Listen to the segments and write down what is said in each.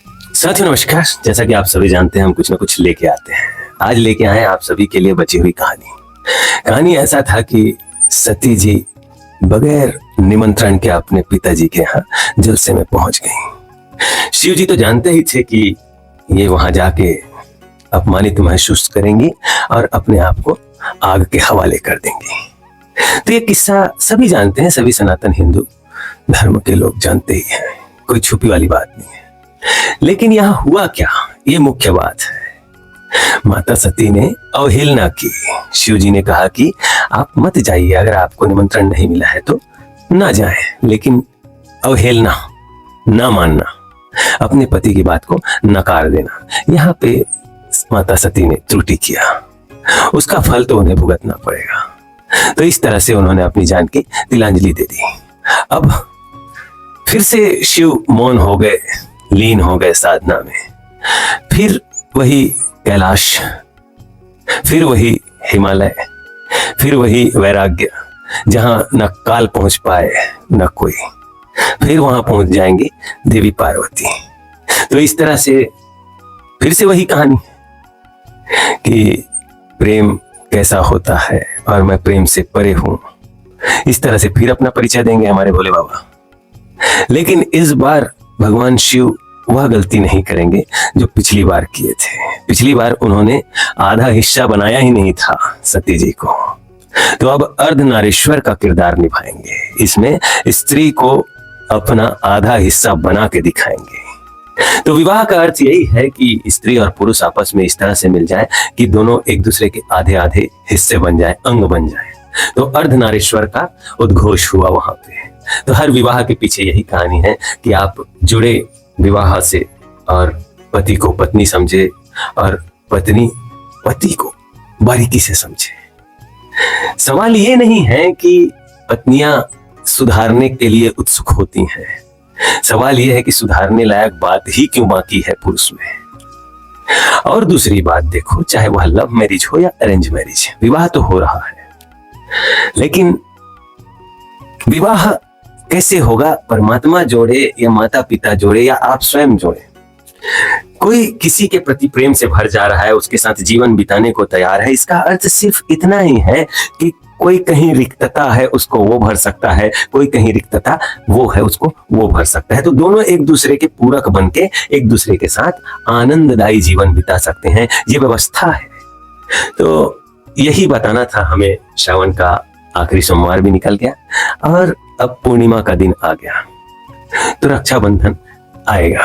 साथियों नमस्कार। जैसा कि आप सभी जानते हैं हम कुछ ना कुछ लेके आते हैं। आज लेके आए आप सभी के लिए बची हुई कहानी ऐसा था कि सती जी बगैर निमंत्रण के अपने पिताजी के यहाँ जलसे में पहुंच गई। शिव जी तो जानते ही थे कि ये वहां जाके अपमानित महसूस करेंगी और अपने आप को आग के हवाले कर देंगी। तो ये किस्सा सभी जानते हैं, सभी सनातन हिंदू धर्म के लोग जानते ही हैं, कोई छुपी वाली बात नहीं है। लेकिन यहां हुआ क्या, ये मुख्य बात है। माता सती ने अवहेलना की। शिव जी ने कहा कि आप मत जाइए, अगर आपको निमंत्रण नहीं मिला है तो ना जाएं, लेकिन अवहेलना, ना मानना, अपने पति की बात को नकार देना, यहाँ पे माता सती ने त्रुटि किया। उसका फल तो उन्हें भुगतना पड़ेगा। तो इस तरह से उन्होंने अपनी जान की तिलांजलि दे दी। अब फिर से शिव मौन हो गए, लीन हो गए साधना में। फिर वही कैलाश, फिर वही हिमालय, फिर वही वैराग्य, जहां न काल पहुंच पाए न कोई। फिर वहां पहुंच जाएंगी देवी पार्वती। तो इस तरह से फिर से वही कहानी कि प्रेम कैसा होता है और मैं प्रेम से परे हूं। इस तरह से फिर अपना परिचय देंगे हमारे भोले बाबा। लेकिन इस बार भगवान शिव वह गलती नहीं करेंगे जो पिछली बार किए थे। पिछली बार उन्होंने आधा हिस्सा बनाया ही नहीं था सती जी को, तो अब अर्धनारीश्वर का किरदार निभाएंगे। इसमें स्त्री को अपना आधा हिस्सा बना के दिखाएंगे। तो विवाह का अर्थ यही है कि स्त्री और पुरुष आपस में इस तरह से मिल जाए कि दोनों एक दूसरे के आधे आधे हिस्से बन जाए, अंग बन जाए। तो अर्धनारीश्वर का उद्घोष हुआ वहां पे। तो हर विवाह के पीछे यही कहानी है कि आप जुड़े विवाह से और पति को पत्नी समझे और पत्नी पति को बारीकी से समझे। सवाल ये नहीं है कि पत्नियां सुधारने के लिए उत्सुक होती हैं, सवाल यह है कि सुधारने लायक बात ही क्यों बाकी है पुरुष में। और दूसरी बात देखो, चाहे वह लव मैरिज हो या अरेंज मैरिज, विवाह तो हो रहा है, लेकिन विवाह कैसे होगा? परमात्मा जोड़े या माता पिता जोड़े या आप स्वयं जोड़े। कोई किसी के प्रति प्रेम से भर जा रहा है, उसके साथ जीवन बिताने को तैयार है, इसका अर्थ सिर्फ इतना ही है कि कोई कहीं रिक्तता है उसको वो भर सकता है, कोई कहीं रिक्तता वो है उसको वो भर सकता है। तो दोनों एक दूसरे के पूरक बनके एक दूसरे के साथ आनंददायी जीवन बिता सकते हैं, ये व्यवस्था है। तो यही बताना था हमें। श्रावण का आखिरी सोमवार भी निकल गया और अब पूर्णिमा का दिन आ गया, तो रक्षाबंधन आएगा,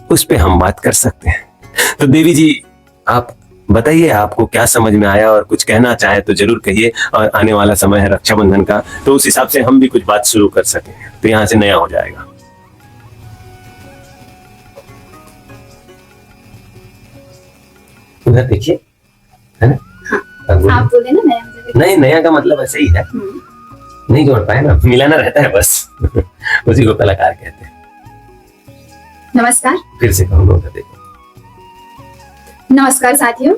उस पे हम बात कर सकते हैं। तो देवी जी आप बताइए, आपको क्या समझ में आया और कुछ कहना चाहे तो जरूर कहिए। और आने वाला समय है रक्षाबंधन का, तो उस हिसाब से हम भी कुछ बात शुरू कर सकें, तो यहां से नया हो जाएगा। उधर देखिए, है ना? हाँ, आप बोले ना नया। नहीं, नया का मतलब ऐसे ही है, नहीं जोड़ पाए ना, मिलाना रहता है बस। उसी को कलाकार कहते हैं। नमस्कार। फिर से कहूँगा, देखो। नमस्कार साथियों,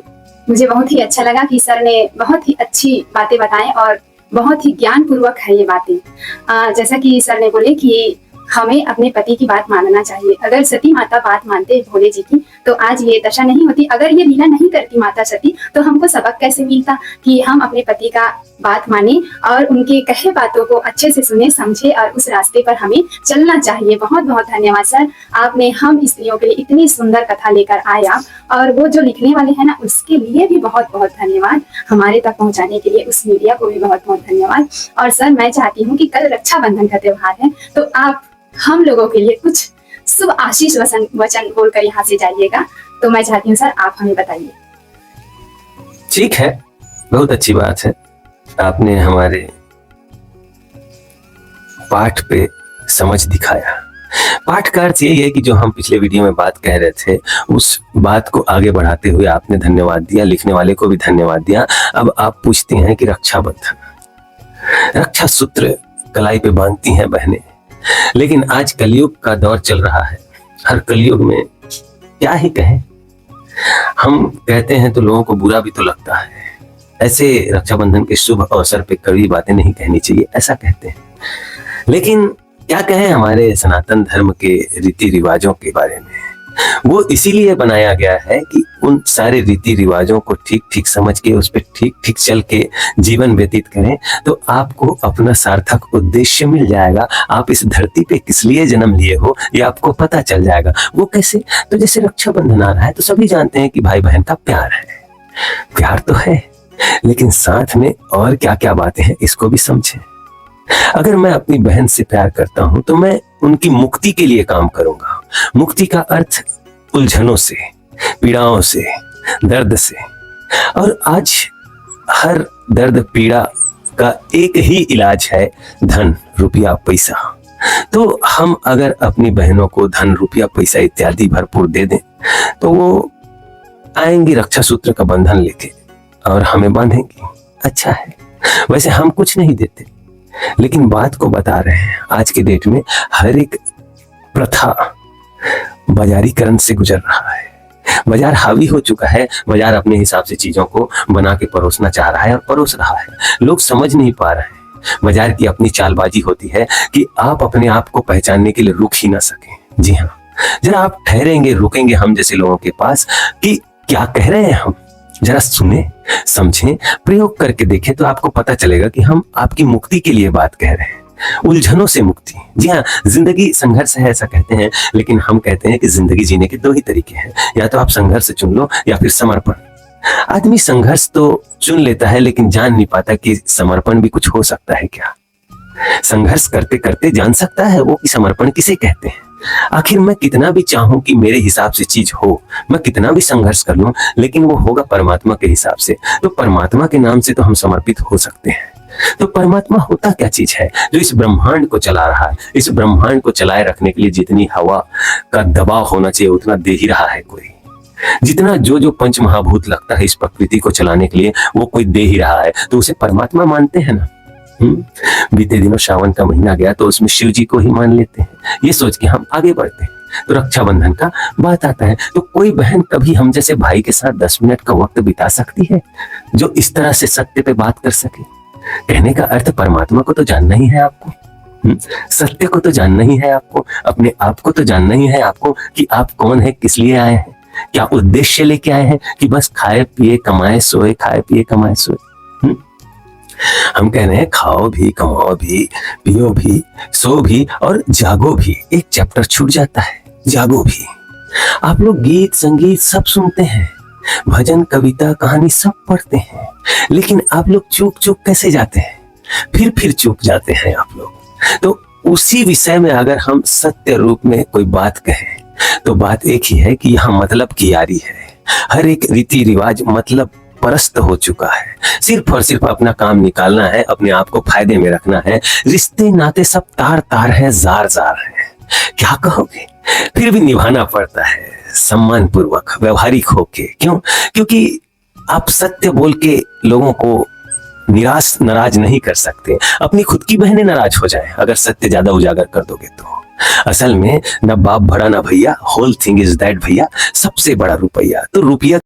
मुझे बहुत ही अच्छा लगा कि सर ने बहुत ही अच्छी बातें बताएं और बहुत ही ज्ञान पूर्वक है ये बातें। जैसा कि सर ने बोले कि हमें अपने पति की बात मानना चाहिए। अगर सती माता बात मानते भोले जी की तो आज ये दशा नहीं होती। अगर ये लीला नहीं करती माता सती तो हमको सबक कैसे मिलता कि हम अपने पति का बात माने और उनके कहे बातों को अच्छे से सुने समझे और उस रास्ते पर हमें चलना चाहिए। बहुत बहुत धन्यवाद सर, आपने हम स्त्रियों के लिए इतनी सुंदर कथा लेकर आया और वो जो लिखने वाले हैं ना उसके लिए भी बहुत बहुत धन्यवाद। हमारे तक पहुंचाने के लिए उस मीडिया को भी बहुत बहुत धन्यवाद। और सर मैं चाहती हूँ कि कल रक्षाबंधन का त्योहार है, तो आप हम लोगों के लिए कुछ शुभ आशीष वचन बोलकर यहाँ से जाइएगा। तो मैं चाहती हूँ सर आप हमें बताइए। ठीक है, बहुत अच्छी बात है, आपने हमारे पाठ पे समझ दिखाया। पाठ का अर्थ यही है कि जो हम पिछले वीडियो में बात कह रहे थे उस बात को आगे बढ़ाते हुए आपने धन्यवाद दिया, लिखने वाले को भी धन्यवाद दिया। अब आप पूछते हैं कि रक्षाबंधन, रक्षा सूत्र कलाई पे बांधती हैं बहनें, लेकिन आज कलयुग का दौर चल रहा है। हर कलयुग में क्या ही कहें, हम कहते हैं तो लोगों को बुरा भी तो लगता है। ऐसे रक्षाबंधन के शुभ अवसर पे कड़वी बातें नहीं कहनी चाहिए, ऐसा कहते हैं। लेकिन क्या कहें हमारे सनातन धर्म के रीति रिवाजों के बारे में। वो इसीलिए बनाया गया है कि उन सारे रीति रिवाजों को ठीक ठीक समझ के उस पर ठीक ठीक चल के जीवन व्यतीत करें तो आपको अपना सार्थक उद्देश्य मिल जाएगा। आप इस धरती पे किस लिए जन्म लिए हो ये आपको पता चल जाएगा। वो कैसे? तो जैसे रक्षाबंधन आ रहा है तो सभी जानते हैं कि भाई बहन का प्यार है, प्यार तो है, लेकिन साथ में और क्या क्या बातें हैं इसको भी समझें। अगर मैं अपनी बहन से प्यार करता हूं तो मैं उनकी मुक्ति के लिए काम करूंगा। मुक्ति का अर्थ उलझनों से, पीड़ाओं से, दर्द से। और आज हर दर्द पीड़ा का एक ही इलाज है, धन, रुपया, पैसा। तो हम अगर अपनी बहनों को धन, रुपया, पैसा इत्यादि भरपूर दे दें तो वो आएंगी रक्षा सूत्र का बंधन लेके और हमें बांधेंगी। अच्छा है। वैसे हम कुछ नहीं देते, लेकिन बात को बता रहे हैं। आज के डेट में हर एक प्रथा बाजारीकरण से गुजर रहा है। बाजार हावी हो चुका है। बाजार अपने हिसाब से चीजों को बना के परोसना चाह रहा है और परोस रहा है। लोग समझ नहीं पा रहे हैं। बाजार की अपनी चालबाजी होती है कि आप अपने आप को पहचानने के लिए रुक ही ना सके। जी हाँ, जरा आप ठहरेंगे, रुकेंगे हम जैसे लोगों के पास कि क्या कह रहे हैं हम, जरा सुने, समझें, प्रयोग करके देखें तो आपको पता चलेगा कि हम आपकी मुक्ति के लिए बात कह रहे हैं, उलझनों से मुक्ति। जी हाँ, जिंदगी संघर्ष है ऐसा कहते हैं, लेकिन हम कहते हैं कि जिंदगी जीने के दो ही तरीके हैं, या तो आप संघर्ष चुन लो या फिर समर्पण। आदमी संघर्ष तो चुन लेता है लेकिन जान नहीं पाता कि समर्पण भी कुछ हो सकता है क्या। संघर्ष करते करते जान सकता है वो कि समर्पण किसे कहते हैं। आखिर मैं कितना भी चाहूं कि मेरे हिसाब से चीज हो, मैं कितना भी संघर्ष कर लूं, लेकिन वो होगा परमात्मा के हिसाब से। तो परमात्मा के नाम से तो हम समर्पित हो सकते हैं। तो परमात्मा होता क्या चीज है जो इस ब्रह्मांड को चला रहा है। इस ब्रह्मांड को चलाए रखने के लिए जितनी हवा का दबाव होना चाहिए उतना दे ही रहा है कोई। जितना जो जो पंच महाभूत लगता है इस प्रकृति को चलाने के लिए वो कोई दे ही रहा है, तो उसे परमात्मा मानते हैं ना। बीते दिनों श्रावण का महीना गया तो उसमें शिव जी को ही मान लेते हैं, ये सोच के हम आगे बढ़ते हैं। तो रक्षाबंधन का बात आता है तो कोई बहन कभी हम जैसे भाई के साथ 10 मिनट का वक्त बिता सकती है जो इस तरह से सत्य पे बात कर सके। कहने का अर्थ परमात्मा को तो जानना ही है आपको, सत्य को तो जानना ही है आपको, अपने आप को तो जानना ही है आपको कि आप कौन है, किस लिए आए हैं, क्या उद्देश्य लेके आए हैं कि बस खाए पिए कमाए सोए, खाए पिए कमाए सोए। हम कह रहे हैं खाओ भी, कमाओ भी, पियो भी, सो भी और जागो भी। एक चैप्टर छूट जाता है, जागो भी। आप लोग गीत संगीत सब सुनते हैं, भजन कविता कहानी सब पढ़ते हैं, लेकिन आप लोग चूक चूक कैसे जाते हैं, फिर चूक जाते हैं आप लोग। तो उसी विषय में अगर हम सत्य रूप में कोई बात कहें तो बात एक ही है कि यहाँ मतलब की यारी है। हर एक रीति रिवाज मतलब परस्त हो चुका है। सिर्फ और सिर्फ अपना काम निकालना है, अपने आप को फायदे में रखना है। रिश्ते नाते सब तार तार है, जार जार है। क्या कहोगे, फिर भी निभाना पड़ता है सम्मान पूर्वक, व्यवहारिक होके। क्यों? क्योंकि आप सत्य बोल के लोगों को निराश नाराज नहीं कर सकते। अपनी खुद की बहनें नाराज हो जाए अगर सत्य ज्यादा उजागर कर दोगे तो। असल में न बाप बड़ा ना भैया, होल थिंग इज दैट भैया, सबसे बड़ा रुपया। तो रुपया